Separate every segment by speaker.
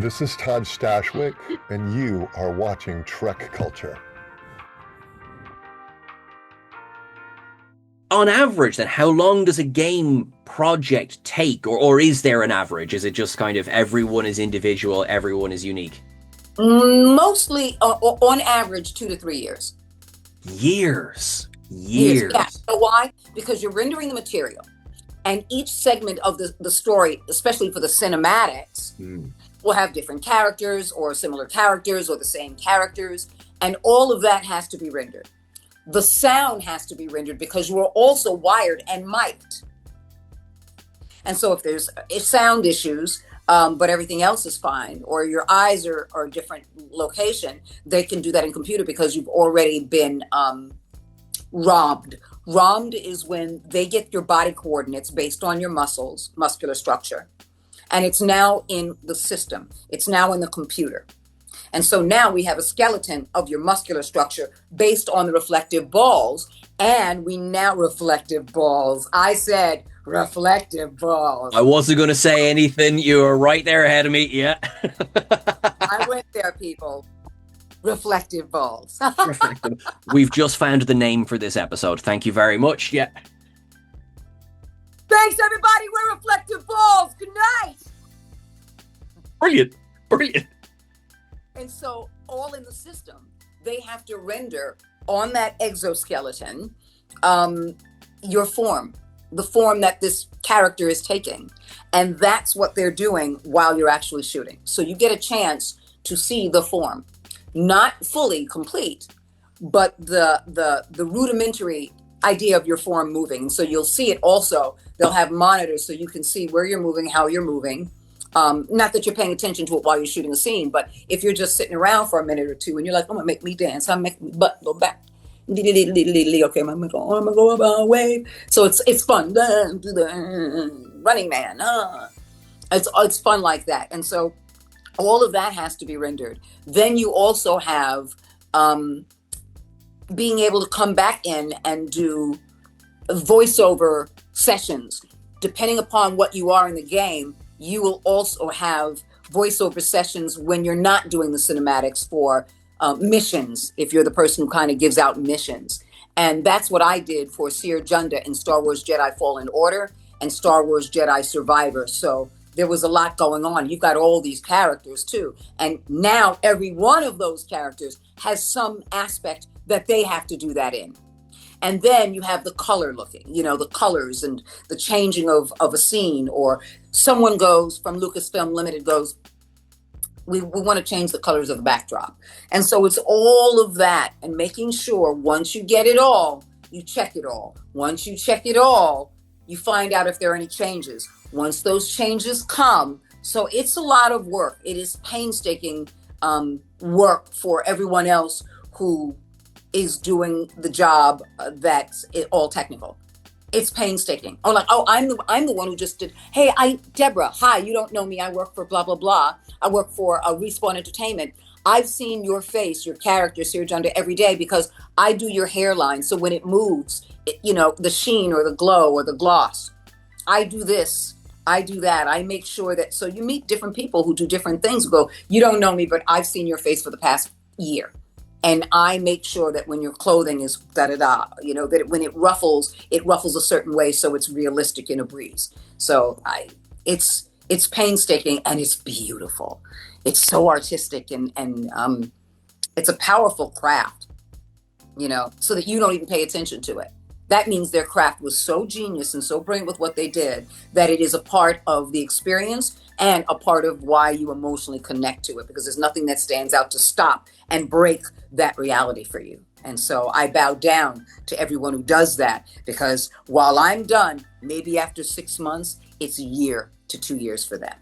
Speaker 1: This is Todd Stashwick, and you are watching TrekCulture.
Speaker 2: On average, then, how long does a game project take? Or is there an average? Is it just kind of everyone is individual, everyone is unique?
Speaker 3: Mostly, on average, 2 to 3 years.
Speaker 2: Years.
Speaker 3: Yeah. You know why? Because you're rendering the material. And each segment of the story, especially for the cinematics, will have different characters or similar characters or the same characters. And all of that has to be rendered. The sound has to be rendered because you are also wired and mic'd. And so if there's sound issues, but everything else is fine, or your eyes are a different location, they can do that in computer because you've already been ROM'd. ROM'd is when they get your body coordinates based on your muscular structure. And it's now in the system. It's now in the computer. And so now we have a skeleton of your muscular structure based on the reflective balls. And we now reflective balls. I said reflective balls.
Speaker 2: I wasn't going to say anything. You were right there ahead of me. Yeah.
Speaker 3: I went there, people. Reflective balls.
Speaker 2: Reflective. We've just found the name for this episode. Thank you very much. Yeah.
Speaker 3: Thanks, everybody. We're reflective balls. Good night.
Speaker 2: Brilliant. Brilliant.
Speaker 3: And so all in the system, they have to render on that exoskeleton your form, the form that this character is taking. And that's what they're doing while you're actually shooting. So you get a chance to see the form, not fully complete, but the rudimentary idea of your form moving. So you'll see it also. They'll have monitors so you can see where you're moving, how you're moving. Not that you're paying attention to it while you're shooting a scene, but if you're just sitting around for a minute or two and you're like, I'm gonna make me dance, I'm make me butt go back. Okay, I'm gonna go up a wave. So it's fun. Running Man. It's fun like that. And so all of that has to be rendered. Then you also have being able to come back in and do voiceover sessions. Depending upon what you are in the game, you will also have voiceover sessions when you're not doing the cinematics for missions, if you're the person who kind of gives out missions. And that's what I did for Seer Junda in Star Wars Jedi Fallen Order and Star Wars Jedi Survivor. So there was a lot going on. You've got all these characters too. And now every one of those characters has some aspect that they have to do that in. And then you have the color looking, the colors and the changing of a scene, or someone goes from Lucasfilm Limited goes, we want to change the colors of the backdrop. And so it's all of that and making sure once you get it all, you check it all. Once you check it all, you find out if there are any changes. Once those changes come, so it's a lot of work. It is painstaking work for everyone else who is doing the job that's all technical. It's painstaking. I'm the one who just did. Hey, Debra. Hi, you don't know me. I work for blah blah blah. I work for Respawn Entertainment. I've seen your face, your character, Seer Junda, every day because I do your hairline. So when it moves, the sheen or the glow or the gloss, I do this. I do that. I make sure that. So you meet different people who do different things. Who go, you don't know me, but I've seen your face for the past year. And I make sure that when your clothing is da-da-da, that when it ruffles a certain way so it's realistic in a breeze. So it's painstaking and it's beautiful. It's so artistic and it's a powerful craft, so that you don't even pay attention to it. That means their craft was so genius and so brilliant with what they did that it is a part of the experience and a part of why you emotionally connect to it, because there's nothing that stands out to stop and break that reality for you. And so I bow down to everyone who does that, because while I'm done, maybe after 6 months, it's a year to 2 years for them.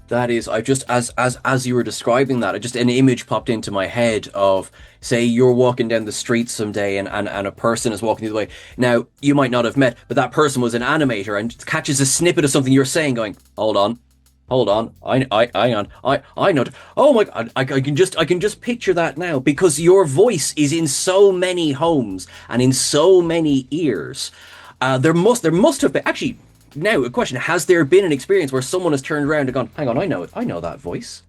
Speaker 2: That is, I just, as you were describing that, just an image popped into my head of, say, you're walking down the street someday and a person is walking the other way. Now, you might not have met, but that person was an animator and catches a snippet of something you're saying going, hold on, I know. Oh my God, I can just picture that now, because your voice is in so many homes and in so many ears. There must have been, actually, now a question: has there been an experience where someone has turned around and gone, "Hang on, I know it. I know that voice."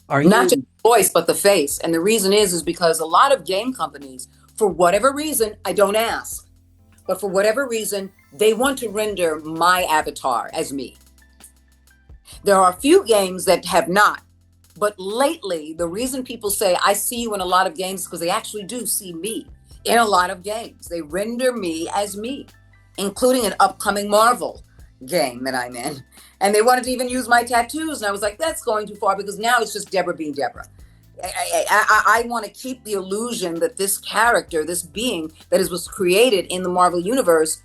Speaker 2: Are
Speaker 3: Not just
Speaker 2: you?
Speaker 3: the voice, but the face. And the reason is because a lot of game companies, for whatever reason, I don't ask, but for whatever reason, they want to render my avatar as me. There are a few games that have not. But lately, the reason people say I see you in a lot of games is because they actually do see me in a lot of games. They render me as me, including an upcoming Marvel game that I'm in. And they wanted to even use my tattoos. And I was like, that's going too far because now it's just Debra being Debra. I want to keep the illusion that this character, this being that was created in the Marvel Universe,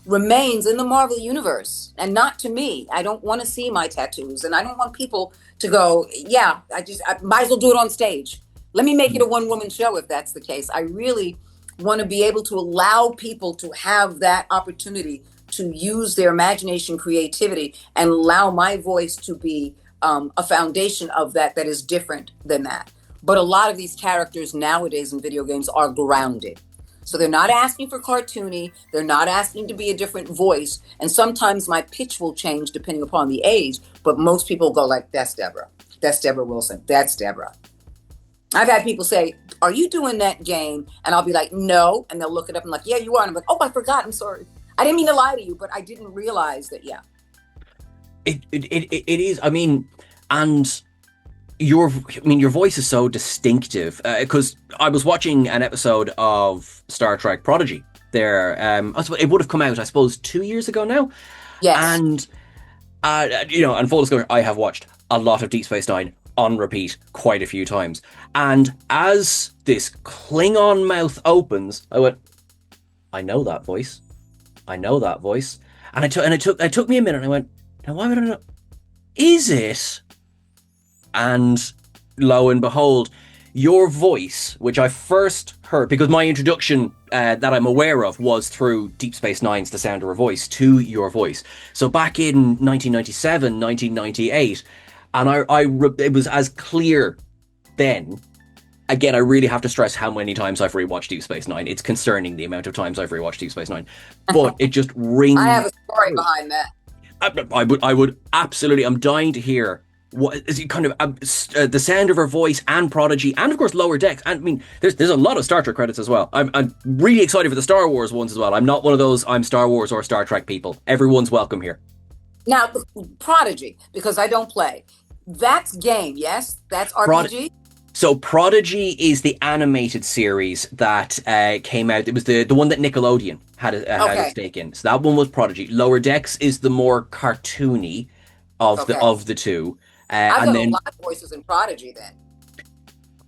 Speaker 3: remains in the Marvel Universe and not to me. I don't want to see my tattoos, and I don't want people to go, yeah, I might as well do it on stage. Let me make it a one-woman show if that's the case. I really want to be able to allow people to have that opportunity to use their imagination, creativity, and allow my voice to be a foundation of that is different than that. But a lot of these characters nowadays in video games are grounded. So they're not asking for cartoony. They're not asking to be a different voice. And sometimes my pitch will change depending upon the age. But most people go like, that's Debra. That's Debra Wilson. That's Debra. I've had people say, are you doing that game? And I'll be like, no. And they'll look it up and like, yeah, you are. And I'm like, oh, I forgot. I'm sorry. I didn't mean to lie to you, but I didn't realize that, yeah.
Speaker 2: It is. I mean, and your voice is so distinctive because I was watching an episode of Star Trek Prodigy there. It would have come out, I suppose, 2 years ago now.
Speaker 3: Yes.
Speaker 2: And and full disclosure, I have watched a lot of Deep Space Nine on repeat quite a few times. And as this Klingon mouth opens, I went, I know that voice. I know that voice. And it took me a minute. And I went, now why would I know? Is it? And lo and behold, your voice, which I first heard, because my introduction that I'm aware of was through Deep Space Nine's The Sound of Her Voice to your voice. So back in 1997, 1998, and it was as clear then. Again, I really have to stress how many times I've rewatched Deep Space Nine. It's concerning the amount of times I've rewatched Deep Space Nine. But it just rings.
Speaker 3: I have a story behind that.
Speaker 2: I would absolutely. I'm dying to hear what is it kind of The Sound of Her Voice and Prodigy and of course Lower Decks. And I mean, there's a lot of Star Trek credits as well. I'm really excited for the Star Wars ones as well. I'm not one of those I'm Star Wars or Star Trek people. Everyone's welcome here.
Speaker 3: Now, Prodigy, because I don't play. That's game, yes? That's RPG?
Speaker 2: So Prodigy is the animated series that came out. It was the one that Nickelodeon had a stake in. So that one was Prodigy. Lower Decks is the more cartoony of the two.
Speaker 3: I've got a lot of voices in Prodigy then.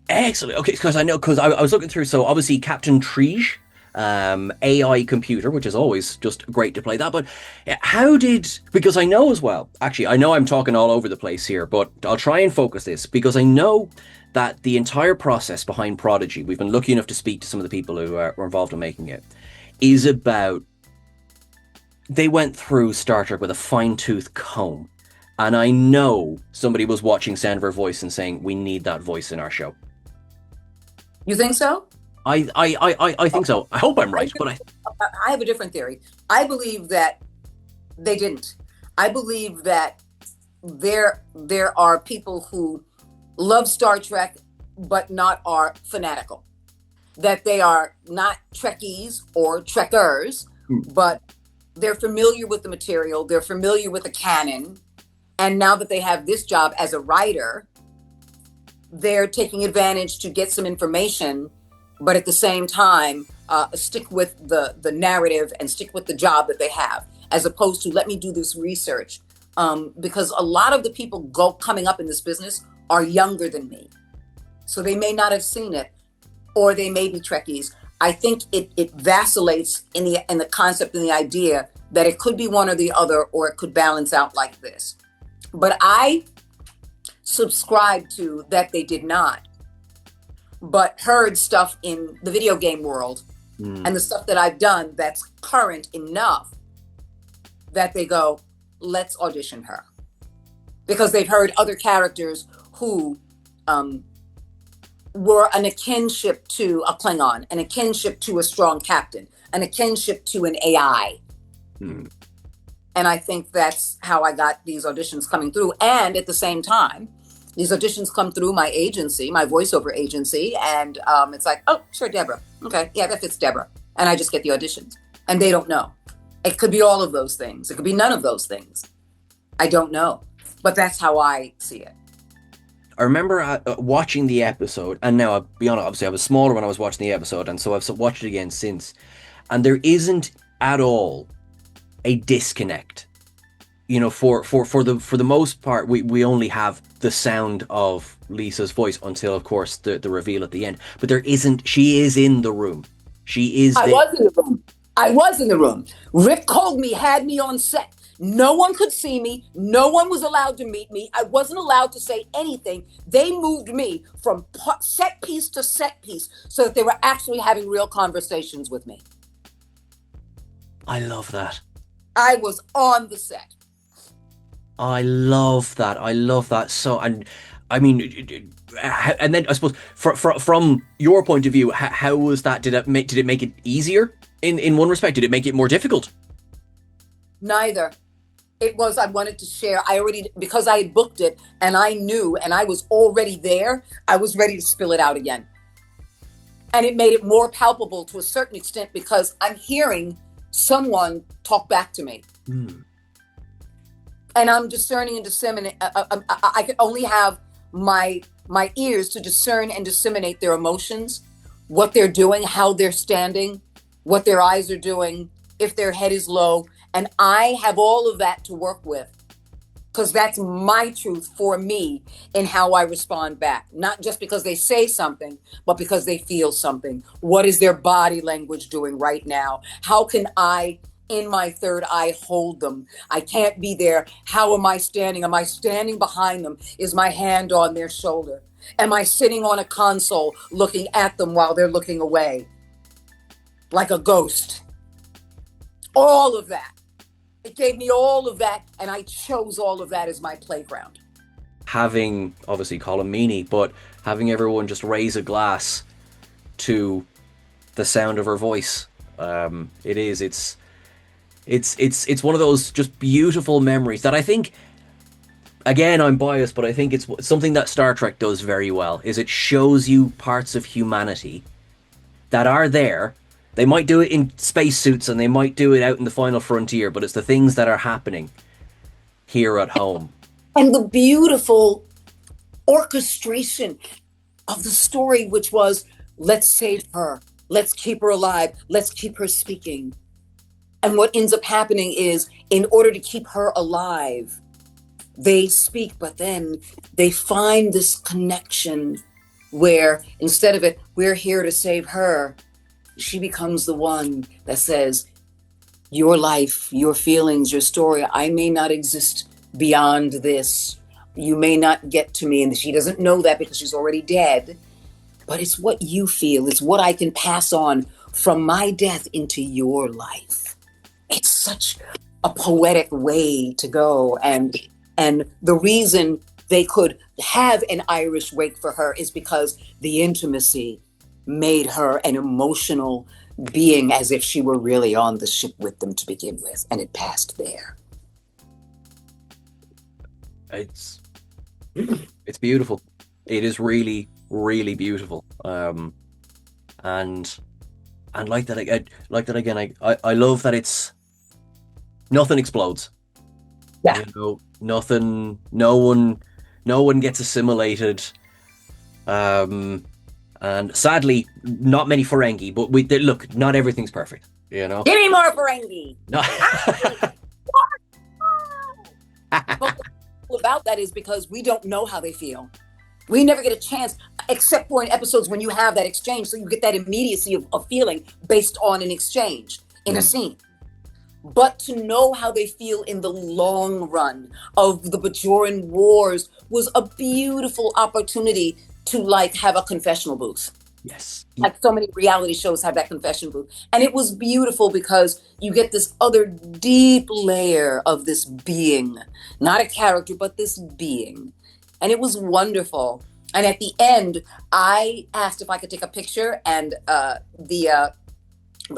Speaker 2: Excellent. Okay, because I was looking through. So obviously Captain Trige, AI computer, which is always just great to play that. But because I know as well. Actually, I know I'm talking all over the place here, but I'll try and focus this because I know that the entire process behind Prodigy, we've been lucky enough to speak to some of the people who were involved in making it, is about they went through Star Trek with a fine-tooth comb. And I know somebody was watching Sound of Her Voice and saying, we need that voice in our show.
Speaker 3: You think so?
Speaker 2: I think so. I hope I'm right, but
Speaker 3: I have a different theory. I believe that they didn't. I believe that there are people who love Star Trek, but are fanatical. That they are not Trekkies or Trekkers, but they're familiar with the material. They're familiar with the canon. And now that they have this job as a writer, they're taking advantage to get some information, but at the same time, stick with the narrative and stick with the job that they have, as opposed to let me do this research. Because a lot of the people coming up in this business are younger than me. So they may not have seen it, or they may be Trekkies. I think it vacillates in the concept and the idea that it could be one or the other, or it could balance out like this. But I subscribe to that they did not, but heard stuff in the video game world and the stuff that I've done that's current enough that they go, let's audition her. Because they've heard other characters who were an akinship to a Klingon, an akinship to a strong captain, an akinship to an AI. And I think that's how I got these auditions coming through. And at the same time, these auditions come through my agency, my voiceover agency. And it's like, oh, sure, Debra. Okay, yeah, that fits Debra. And I just get the auditions. And they don't know. It could be all of those things. It could be none of those things. I don't know. But that's how I see it.
Speaker 2: I remember watching the episode, and now I'll be honest, obviously I was smaller when I was watching the episode, and so I've watched it again since. And there isn't at all a disconnect. You know, for the most part, we only have the sound of Lisa's voice until, of course, the reveal at the end. But there isn't. She is in the room. She is.
Speaker 3: I was in the room. Rick Colm had me on set. No one could see me. No one was allowed to meet me. I wasn't allowed to say anything. They moved me from set piece to set piece so that they were actually having real conversations with me.
Speaker 2: I love that.
Speaker 3: I was on the set.
Speaker 2: I love that. I love that. So, and I mean, and then I suppose from your point of view, how was that? Did it make it easier in one respect? Did it make it more difficult?
Speaker 3: Neither. It was, I wanted to share. Because I had booked it and I knew and I was already there, I was ready to spill it out again. And it made it more palpable to a certain extent because I'm hearing someone talk back to me. And I'm discerning and disseminating. I can only have my ears to discern and disseminate their emotions, what they're doing, how they're standing, what their eyes are doing, if their head is low. And I have all of that to work with because that's my truth for me in how I respond back. Not just because they say something, but because they feel something. What is their body language doing right now? How can I, in my third eye, hold them? I can't be there. How am I standing? Am I standing behind them? Is my hand on their shoulder? Am I sitting on a console looking at them while they're looking away? Like a ghost. All of that. It gave me all of that, and I chose all of that as my playground.
Speaker 2: Having, obviously, Colm Meaney, but having everyone just raise a glass to the sound of her voice. It's one of those just beautiful memories that I think, again, I'm biased, but I think it's something that Star Trek does very well, is it shows you parts of humanity that are there. They might do it in spacesuits and they might do it out in the final frontier, but it's the things that are happening here at home.
Speaker 3: And the beautiful orchestration of the story, which was, let's save her, let's keep her alive, let's keep her speaking. And what ends up happening is, in order to keep her alive, they speak, but then they find this connection where instead of it, we're here to save her, she becomes the one that says, your life, your feelings, your story, I may not exist beyond this. You may not get to me. And she doesn't know that because she's already dead. But it's what you feel. It's what I can pass on from my death into your life. It's such a poetic way to go. And the reason they could have an Irish wake for her is because the intimacy made her an emotional being, as if she were really on the ship with them to begin with, and it passed there.
Speaker 2: It's beautiful. It is really, really beautiful. And like that again. I love that it's nothing explodes.
Speaker 3: Yeah.
Speaker 2: You know, nothing. No one gets assimilated. And sadly, not many Ferengi, but look, not everything's perfect, you know?
Speaker 3: Give me more Ferengi!
Speaker 2: No.
Speaker 3: But about that is because we don't know how they feel. We never get a chance, except for in episodes when you have that exchange, so you get that immediacy of feeling based on an exchange in a scene. But to know how they feel in the long run of the Bajoran Wars was a beautiful opportunity to have a confessional booth.
Speaker 2: Yes.
Speaker 3: Like so many reality shows have that confession booth. And it was beautiful because you get this other deep layer of this being, not a character, but this being. And it was wonderful. And at the end, I asked if I could take a picture, and the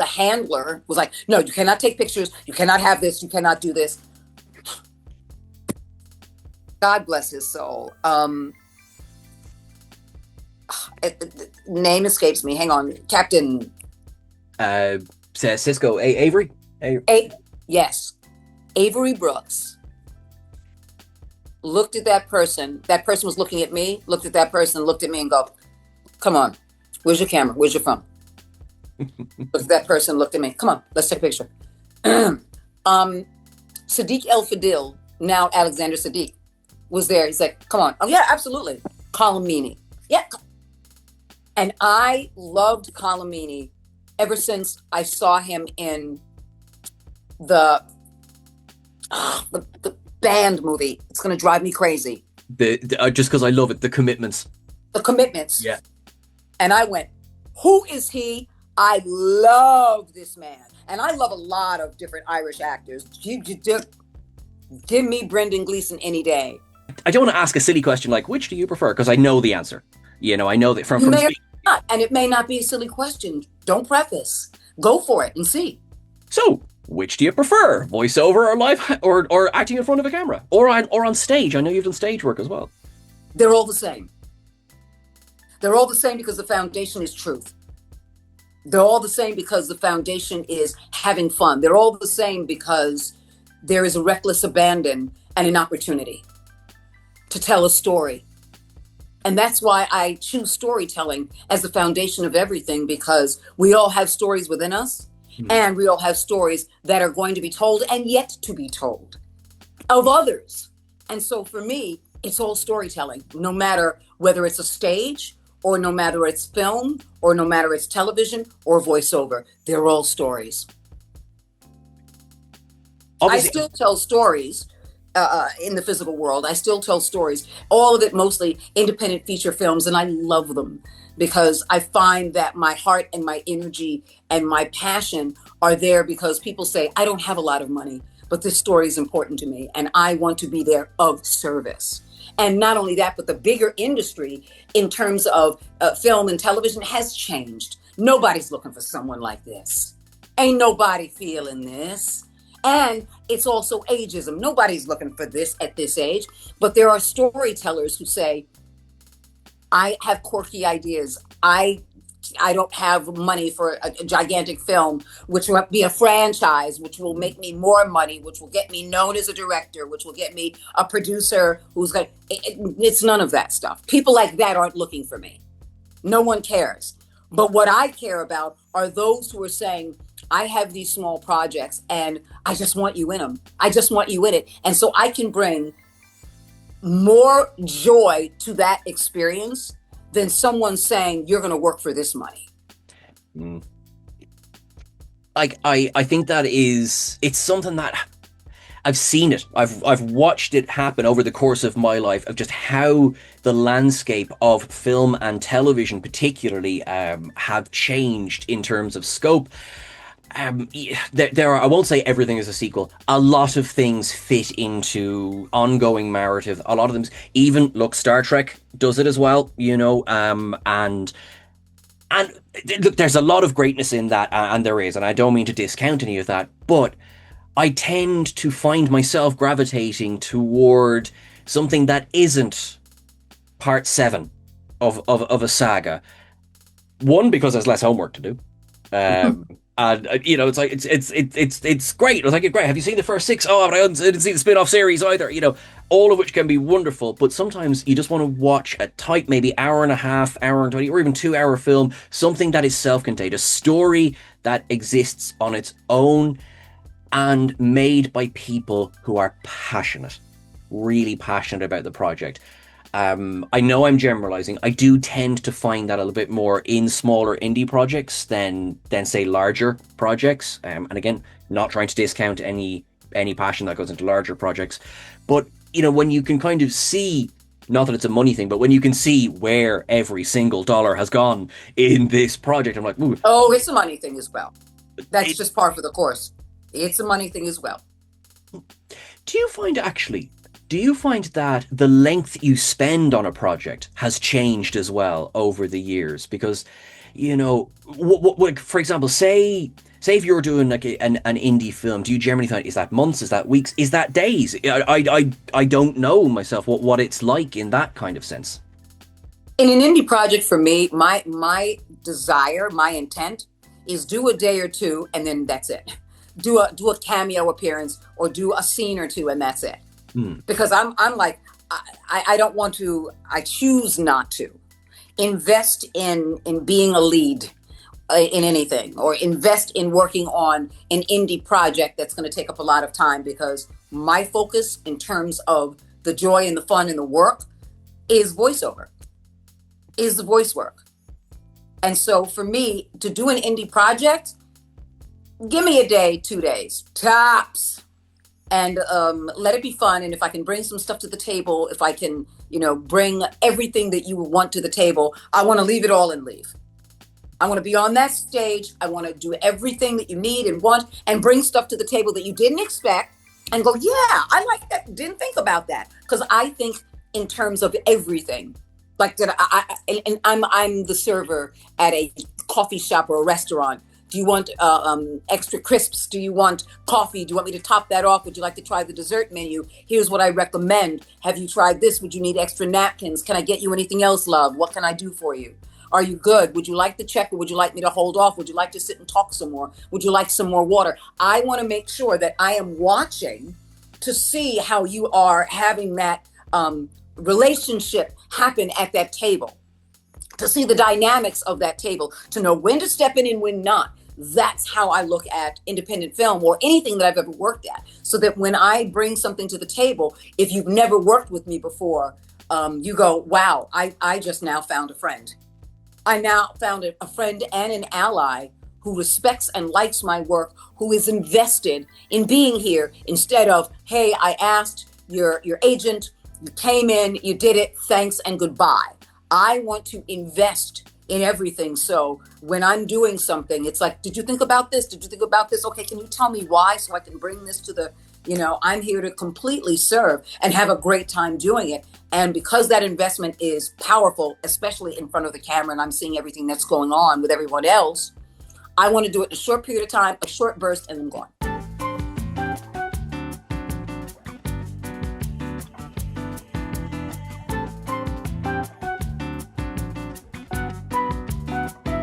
Speaker 3: handler was like, no, you cannot take pictures. You cannot have this. You cannot do this. God bless his soul. Name escapes me. Hang on, Captain.
Speaker 2: Cisco, Avery.
Speaker 3: Yes, Avery Brooks looked at that person. That person was looking at me. Looked at that person. Looked at me and go, "Come on, where's your camera? Where's your phone?" Looked at that person. Looked at me. Come on, let's take a picture. Sadiq El Fadil, now Alexander Sadiq, was there. He's like, "Come on." Oh yeah, absolutely. Colm Meaney. Yeah. And I loved Colm Meaney ever since I saw him in the band movie. It's going to drive me crazy.
Speaker 2: Just because I love it, The Commitments.
Speaker 3: The Commitments.
Speaker 2: Yeah.
Speaker 3: And I went, who is he? I love this man. And I love a lot of different Irish actors. Give me Brendan Gleeson any day.
Speaker 2: I don't want to ask a silly question like, which do you prefer? Because I know the answer. You know, I know that from
Speaker 3: not, and it may not be a silly question. Don't preface. Go for it and see.
Speaker 2: So, which do you prefer? Voiceover or live or acting in front of a camera? Or on stage? I know you've done stage work as well.
Speaker 3: They're all the same. They're all the same because the foundation is truth. They're all the same because the foundation is having fun. They're all the same because there is a reckless abandon and an opportunity to tell a story. And that's why I choose storytelling as the foundation of everything, because we all have stories within us, and we all have stories that are going to be told and yet to be told of others. And so for me, it's all storytelling, no matter whether it's a stage or no matter it's film or no matter it's television or voiceover. They're all stories. Obviously, I still tell stories in the physical world. I still tell stories, all of it mostly independent feature films, and I love them because I find that my heart and my energy and my passion are there because people say, I don't have a lot of money, but this story is important to me and I want to be there of service. And not only that, but the bigger industry in terms of film and television has changed. Nobody's looking for someone like this. Ain't nobody feeling this. And it's also ageism. Nobody's looking for this at this age, but there are storytellers who say, I have quirky ideas. I don't have money for a gigantic film, which will be a franchise, which will make me more money, which will get me known as a director, which will get me a producer who's going to, it's none of that stuff. People like that aren't looking for me. No one cares. But what I care about are those who are saying, I have these small projects and I just want you in them. I just want you in it. And so I can bring more joy to that experience than someone saying, you're going to work for this money.
Speaker 2: Like, I think that it's something that I've seen it. I've watched it happen over the course of my life, of just how the landscape of film and television particularly have changed in terms of scope. There are, I won't say everything is a sequel. A lot of things fit into ongoing narrative. A lot of them, even look, Star Trek does it as well, you know. And look, there's a lot of greatness in that, and there is, and I don't mean to discount any of that, but I tend to find myself gravitating toward something that isn't part 7 of a saga. One, because there's less homework to do. And you know, it's like it's great. I was like, great. Have you seen the first 6? Oh, but I didn't see the spin-off series either. You know, all of which can be wonderful. But sometimes you just want to watch a tight, maybe hour and a half, hour and 20, or even 2-hour film. Something that is self-contained, a story that exists on its own, and made by people who are passionate, really passionate about the project. I know I'm generalizing. I do tend to find that a little bit more in smaller indie projects than say larger projects. And again, not trying to discount any passion that goes into larger projects, but you know, when you can kind of see, not that it's a money thing, but when you can see where every single dollar has gone in this project, I'm like, ooh.
Speaker 3: Oh, it's a money thing as well. That's just par for the course. It's a money thing as well.
Speaker 2: Do you find that the length you spend on a project has changed as well over the years? Because, you know, for example, say say if you're doing like an indie film, do you generally find, is that months, is that weeks, is that days? I don't know myself what it's like in that kind of sense.
Speaker 3: In an indie project for me, my desire, my intent is do a day or two and then that's it. Do a cameo appearance or do a scene or two and that's it. Because I'm like, I don't want to, I choose not to invest in being a lead in anything, or invest in working on an indie project that's going to take up a lot of time, because my focus in terms of the joy and the fun and the work is voiceover, is the voice work. And so for me to do an indie project, give me a day, 2 days, tops, and let it be fun. And if I can bring some stuff to the table, if I can, bring everything that you want to the table, I want to leave it all and leave. I want to be on that stage. I want to do everything that you need and want, and bring stuff to the table that you didn't expect and go, yeah, I like that. Didn't think about that. Because I think in terms of everything. Like that, I'm the server at a coffee shop or a restaurant. Do you want extra crisps? Do you want coffee? Do you want me to top that off? Would you like to try the dessert menu? Here's what I recommend. Have you tried this? Would you need extra napkins? Can I get you anything else, love? What can I do for you? Are you good? Would you like the check, or would you like me to hold off? Would you like to sit and talk some more? Would you like some more water? I want to make sure that I am watching to see how you are having that relationship happen at that table, to see the dynamics of that table, to know when to step in and when not. That's how I look at independent film or anything that I've ever worked at. So that when I bring something to the table, if you've never worked with me before, you go, wow, I just now found a friend. I now found a friend and an ally who respects and likes my work, who is invested in being here, instead of, hey, I asked your agent, you came in, you did it, thanks and goodbye. I want to invest in everything. So when I'm doing something, it's like, did you think about this? Did you think about this? Okay, can you tell me why, so I can bring this to the, I'm here to completely serve and have a great time doing it. And because that investment is powerful, especially in front of the camera, and I'm seeing everything that's going on with everyone else, I want to do it in a short period of time, a short burst, and then go on.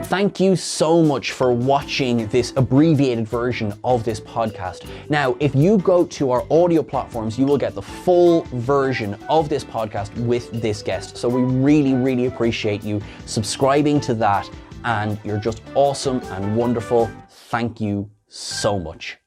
Speaker 2: Thank you so much for watching this abbreviated version of this podcast. Now, if you go to our audio platforms, you will get the full version of this podcast with this guest. So we really, really appreciate you subscribing to that, and you're just awesome and wonderful. Thank you so much.